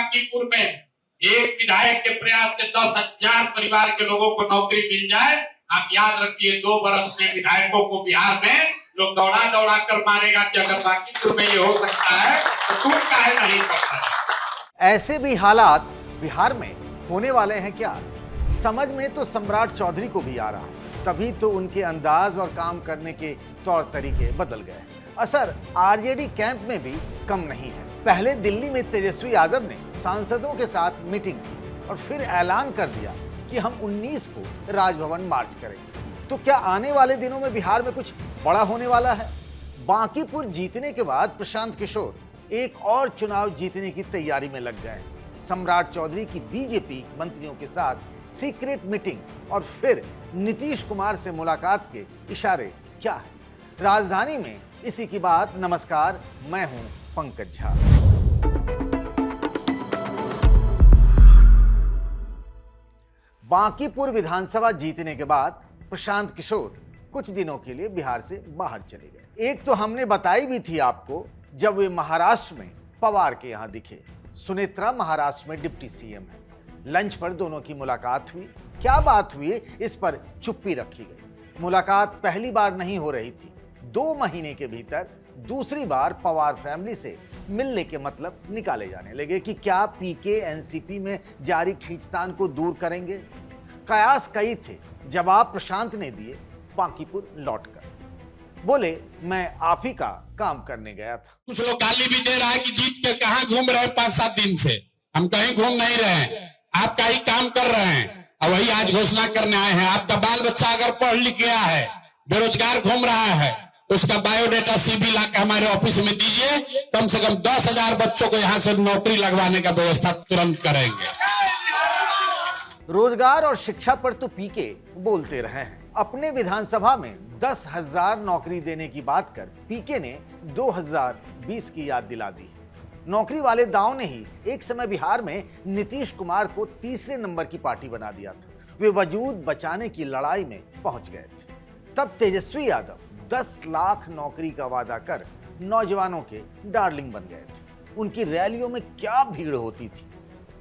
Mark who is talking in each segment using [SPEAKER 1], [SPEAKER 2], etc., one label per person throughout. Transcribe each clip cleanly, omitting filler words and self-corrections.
[SPEAKER 1] बांकीपुर में एक विधायक के प्रयास से 10,000 परिवार के लोगों को नौकरी मिल जाए। आप याद रखिए 2 बरस में विधायकों को बिहार में लोग दौड़ा दौड़ा कर मारेगा कि अगर बांकीपुर में ये हो सकता है तो तुम काहे नहीं कर सकते।
[SPEAKER 2] ऐसे भी हालात बिहार में होने वाले हैं क्या, समझ में तो सम्राट चौधरी को भी आ रहा है। तभी तो उनके अंदाज और काम करने के तौर तरीके बदल गए। असर आरजेडी कैंप में भी कम नहीं है। पहले दिल्ली में तेजस्वी यादव ने सांसदों के साथ मीटिंग की और फिर ऐलान कर दिया कि हम 19 को राजभवन मार्च करेंगे। तो क्या आने वाले दिनों में बिहार में कुछ बड़ा होने वाला है? बांकीपुर जीतने के बाद प्रशांत किशोर एक और चुनाव जीतने की तैयारी में लग गए। सम्राट चौधरी की बीजेपी मंत्रियों के साथ सीक्रेट मीटिंग और फिर नीतीश कुमार से मुलाकात के इशारे क्या है? राजधानी में इसी की बात। नमस्कार, मैं हूं पंकज झा। बांकीपुर विधानसभा जीतने के बाद प्रशांत किशोर कुछ दिनों के लिए बिहार से बाहर चले गए। एक तो हमने बताई भी थी आपको जब वे महाराष्ट्र में पवार के यहां दिखे। सुनेत्रा महाराष्ट्र में डिप्टी सीएम है। लंच पर दोनों की मुलाकात हुई। क्या बात हुई इस पर चुप्पी रखी गई। मुलाकात पहली बार नहीं हो रही थी। 2 महीने के भीतर दूसरी बार पवार फैमिली से मिलने के मतलब निकाले जाने लगे कि क्या पीके एनसीपी में जारी खींचतान को दूर करेंगे। कयास कई थे। जवाब प्रशांत ने दिए बांकीपुर लौटकर। बोले, मैं आप ही का काम करने गया था।
[SPEAKER 1] कुछ लोग गाली भी दे रहा है कि जीत के कहां घूम रहे हैं 5-7 दिन से। हम कहीं घूम नहीं रहे हैं, आपका ही काम कर रहे हैं और वही आज घोषणा करने आए हैं। आपका बाल बच्चा अगर पढ़ लिख गया है, बेरोजगार घूम रहा है, उसका बायोडेटा सीवी ला के हमारे ऑफिस में दीजिए। कम से कम 10,000 बच्चों को यहां से नौकरी लगवाने का व्यवस्था तुरंत करेंगे।
[SPEAKER 2] रोजगार और शिक्षा पर तो पीके बोलते रहे हैं। अपने विधानसभा में 10,000 नौकरी देने की बात कर पीके ने 2020 की याद दिला दी। नौकरी वाले दांव ने ही एक समय बिहार में नीतीश कुमार को तीसरे नंबर की पार्टी बना दिया था। वे वजूद बचाने की लड़ाई में पहुंच गए थे। तब तेजस्वी यादव 10 लाख नौकरी का वादा कर नौजवानों के डार्लिंग बन गए थे। उनकी रैलियों में क्या भीड़ होती थी।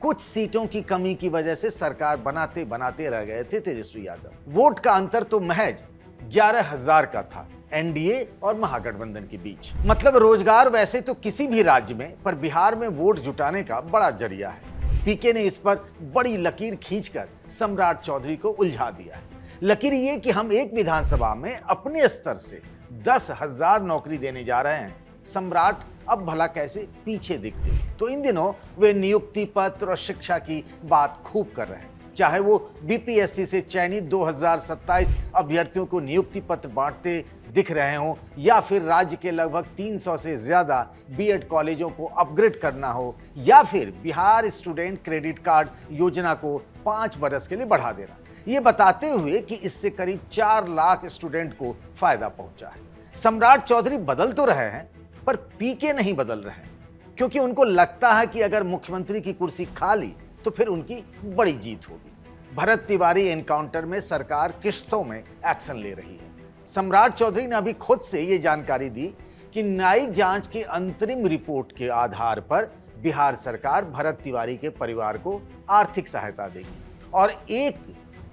[SPEAKER 2] कुछ सीटों की कमी की वजह से सरकार बनाते बनाते रह गए थे तेजस्वी यादव। वोट का अंतर तो महज 11,000 का था एनडीए और महागठबंधन के बीच। मतलब रोजगार वैसे तो किसी भी राज्य में, पर बिहार में वोट जुटाने का बड़ा जरिया है। पीके ने इस पर बड़ी लकीर खींचकर सम्राट चौधरी को उलझा दिया है। लकीर ये कि हम एक विधानसभा में अपने स्तर से 10,000 नौकरी देने जा रहे हैं। सम्राट अब भला कैसे पीछे दिखते। तो इन दिनों वे नियुक्ति पत्र और शिक्षा की बात खूब कर रहे हैं। चाहे वो बीपीएससी से चयनित 2027 अभ्यर्थियों को नियुक्ति पत्र बांटते दिख रहे हों, या फिर राज्य के लगभग 300 से ज्यादा बीएड कॉलेजों को अपग्रेड करना हो, या फिर बिहार स्टूडेंट क्रेडिट कार्ड योजना को 5 बरस के लिए बढ़ा देना। ये बताते हुए कि इससे करीब 4 लाख स्टूडेंट को फायदा पहुंचा है। सम्राट चौधरी बदल तो रहे हैं, पर पीके नहीं बदल रहे हैं, क्योंकि उनको लगता है कि अगर मुख्यमंत्री की कुर्सी खा ली तो फिर उनकी बड़ी जीत होगी। भरत तिवारी एनकाउंटर में सरकार किश्तों में एक्शन ले रही है। सम्राट चौधरी ने अभी खुद से ये जानकारी दी कि न्यायिक जांच की अंतरिम रिपोर्ट के आधार पर बिहार सरकार भरत तिवारी के परिवार को आर्थिक सहायता देगी और एक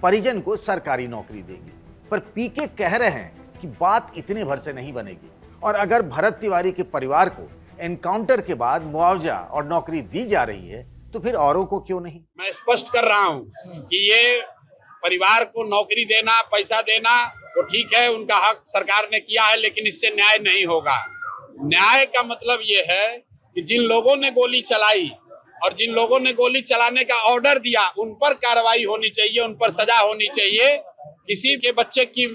[SPEAKER 2] परिजन को सरकारी नौकरी देगी। पर पीके कह रहे हैं कि बात इतने भर से नहीं बनेगी, और अगर भरत तिवारी के परिवार को एनकाउंटर के बाद मुआवजा और नौकरी दी जा रही है तो फिर औरों को क्यों नहीं।
[SPEAKER 1] मैं स्पष्ट कर रहा हूं कि ये परिवार को नौकरी देना, पैसा देना तो ठीक है, उनका हक सरकार ने किया है, लेकिन इससे न्याय नहीं होगा। न्याय का मतलब ये है कि जिन लोगों ने गोली चलाई और जिन लोगों ने गोली चलाने का ऑर्डर दिया, उन पर कार्रवाई होनी चाहिए, उन पर सजा होनी चाहिए। किसी के बच्चे की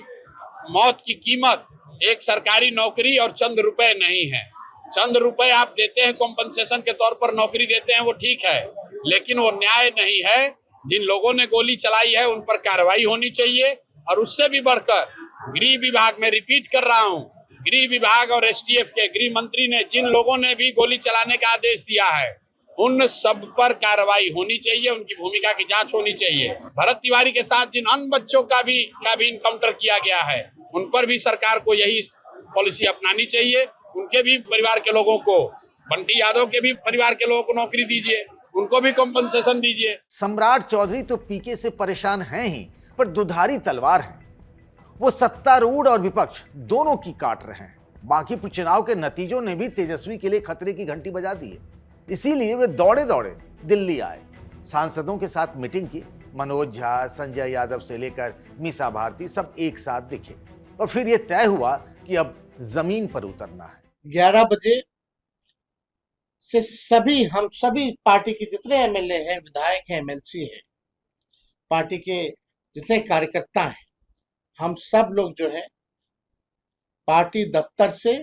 [SPEAKER 1] मौत की कीमत एक सरकारी नौकरी और चंद रुपए नहीं है। चंद रुपए आप देते हैं कॉम्पनसेशन के तौर पर, नौकरी देते हैं, वो ठीक है, लेकिन वो न्याय नहीं है। जिन लोगों ने गोली चलाई है उन पर कार्रवाई होनी चाहिए। और उससे भी बढ़कर गृह विभाग में रिपीट कर रहा हूं, गृह विभाग और एसटीएफ के गृह मंत्री ने जिन लोगों ने भी गोली चलाने का आदेश दिया है उन सब पर कार्रवाई होनी चाहिए, उनकी भूमिका की जांच होनी चाहिए। भरत तिवारी के साथ जिन अन्य बच्चों का भी इनकाउंटर किया गया है उन पर भी सरकार को यही पॉलिसी अपनानी चाहिए। उनके भी परिवार के लोगों को, बंटी यादव के भी परिवार के लोगों को नौकरी दीजिए, उनको भी कॉम्पनसेशन दीजिए।
[SPEAKER 2] सम्राट चौधरी तो पीके से परेशान हैं ही, पर दुधारी तलवार हैं। वो सत्तारूढ़ और विपक्ष दोनों की काट रहे हैं। बाकी चुनाव के नतीजों ने भी तेजस्वी के लिए खतरे की घंटी बजा दी है। इसीलिए वे दौड़े दौड़े दिल्ली आए, सांसदों के साथ मीटिंग की। मनोज झा, संजय यादव से लेकर मीसा भारती सब एक साथ दिखे और फिर यह तय हुआ कि अब जमीन पर उतरना है।
[SPEAKER 3] 11 बजे से हम सभी पार्टी के जितने एमएलए हैं, विधायक हैं, एमएलसी हैं, पार्टी के जितने कार्यकर्ता हैं, हम सब लोग जो है पार्टी दफ्तर से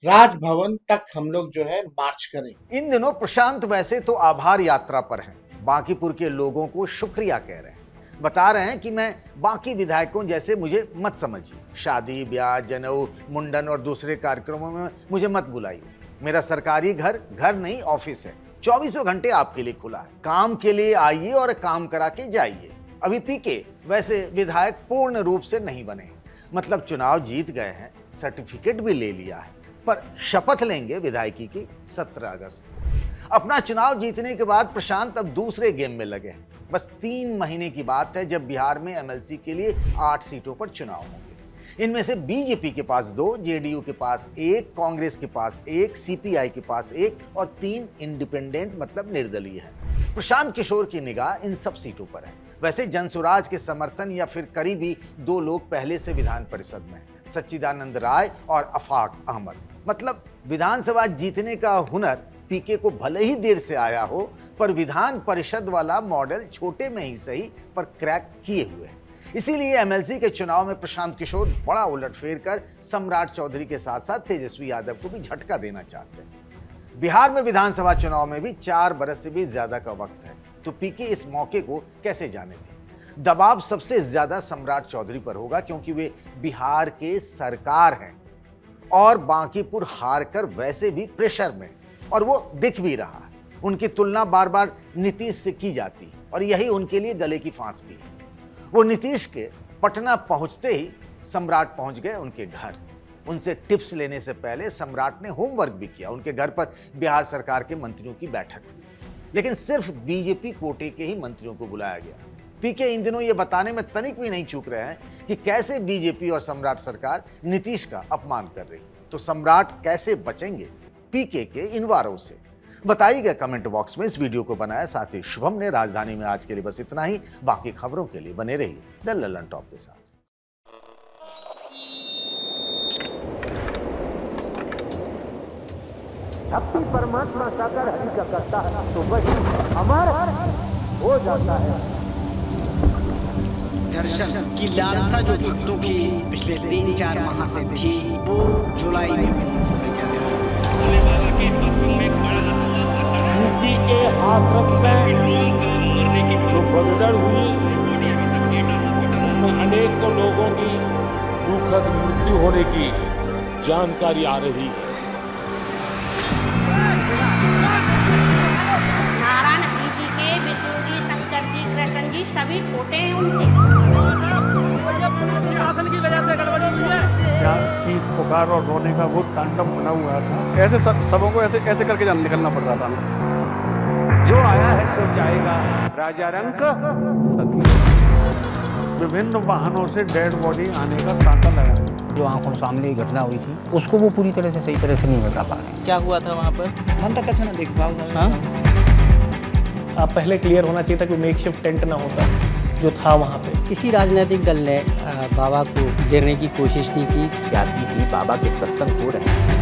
[SPEAKER 3] राजभवन तक हम लोग जो है मार्च करें।
[SPEAKER 2] इन दिनों प्रशांत वैसे तो आभार यात्रा पर हैं, बांकीपुर के लोगों को शुक्रिया कह रहे हैं। बता रहे हैं कि मैं बाकी विधायकों जैसे मुझे मत समझिए, शादी ब्याह, जनेऊ, मुंडन और दूसरे कार्यक्रमों में मुझे मत बुलाइए। मेरा सरकारी घर नहीं ऑफिस है, 24 घंटे आपके लिए खुला है। काम के लिए आइए और काम करा के जाइए। अभी पीके वैसे विधायक पूर्ण रूप से नहीं बने, मतलब चुनाव जीत गए हैं, सर्टिफिकेट भी ले लिया है, पर शपथ लेंगे विधायकी की 17 अगस्त को। अपना चुनाव जीतने के बाद प्रशांत अब दूसरे गेम में लगे हैं। बस 3 महीने की बात है जब बिहार में एमएलसी के लिए 8 सीटों पर चुनाव होंगे। इनमें से बीजेपी के पास 2, जेडीयू के पास 1, कांग्रेस के पास 1, सीपीआई के पास 1 और 3 इंडिपेंडेंट मतलब निर्दलीय है। प्रशांत किशोर की निगाह इन सब सीटों पर है। वैसे जनसुराज के समर्थन या फिर करीबी 2 लोग पहले से विधान परिषद में हैं, सच्चिदानंद राय और अफाक अहमद। मतलब विधानसभा जीतने का हुनर पीके को भले ही देर से आया हो, पर विधान परिषद वाला मॉडल छोटे में ही सही पर क्रैक किए हुए हैं। इसीलिए एमएलसी के चुनाव में प्रशांत किशोर बड़ा उलटफेर कर सम्राट चौधरी के साथ साथ तेजस्वी यादव को भी झटका देना चाहते हैं। बिहार में विधानसभा चुनाव में भी 4 बरस से भी ज्यादा का वक्त है, तो पीके इस मौके को कैसे जाने दें। दबाव सबसे ज्यादा सम्राट चौधरी पर होगा, क्योंकि वे बिहार के सरकार हैं और बांकीपुर हार कर वैसे भी प्रेशर में, और वो दिख भी रहा है। उनकी तुलना बार बार नीतीश से की जाती है और यही उनके लिए गले की फांस भी है। वो नीतीश के पटना पहुंचते ही सम्राट पहुंच गए उनके घर। उनसे टिप्स लेने से पहले सम्राट ने होमवर्क भी किया। उनके घर पर बिहार सरकार के मंत्रियों की बैठक हुई, लेकिन सिर्फ बीजेपी कोटे के ही मंत्रियों को बुलाया गया। पीके इन दिनों ये बताने में तनिक भी नहीं चूक रहे हैं कि कैसे बीजेपी और सम्राट सरकार नीतीश का अपमान कर रही है। तो सम्राट कैसे बचेंगे पीके के इन वारों से, बताइएगा कमेंट बॉक्स में। इस वीडियो को बनाया साथी शुभम ने। राजधानी में आज के लिए बस इतना ही। बाकी खबरों के लिए बने रहिए द ललन टॉप के साथ।
[SPEAKER 4] भक्ति परमात्मा साकार हरि का करता है तो वही अमर हो जाता है।
[SPEAKER 5] दर्शन की लालसा जो भक्तों की पिछले 3-4 माह से थी, वो जुलाई में पूर्ण होने जा रही है।
[SPEAKER 1] भोले बाबा के सत्संग में बड़ा
[SPEAKER 4] यूपी के हाथरस में जो भगदड़ हुई, उसमें अनेकों लोगों की दुखद मृत्यु होने की जानकारी आ रही है।
[SPEAKER 6] नारायण हरि जी के, विष्णु जी, शंकर जी, कृष्ण जी सभी छोटे हैं उनसे।
[SPEAKER 7] शासन की वजह से गड़बड़ी हुई है।
[SPEAKER 8] क्या चीख पुकार और रोने का वो तांडव बना हुआ था।
[SPEAKER 7] ऐसे सबों को ऐसे करके निकलना पड़ रहा था।
[SPEAKER 4] जो आया है सो जाएगा, राजा रंक
[SPEAKER 8] विभिन्न वाहनों से डेड बॉडी आने का तांता लगा है।
[SPEAKER 9] जो आंखों सामने घटना हुई थी उसको वो पूरी तरह से सही तरह से नहीं बता पा रहे।
[SPEAKER 5] क्या हुआ था वहाँ पर? हम तक अच्छा ना देख पाओ।
[SPEAKER 10] आप पहले क्लियर होना चाहिए था कि मेकशिफ्ट टेंट ना होता जो था वहाँ पे।
[SPEAKER 11] किसी राजनीतिक दल ने बाबा को गिरने की कोशिश नहीं की।
[SPEAKER 9] क्या अभी भी बाबा के सत्संग हो रहे हैं?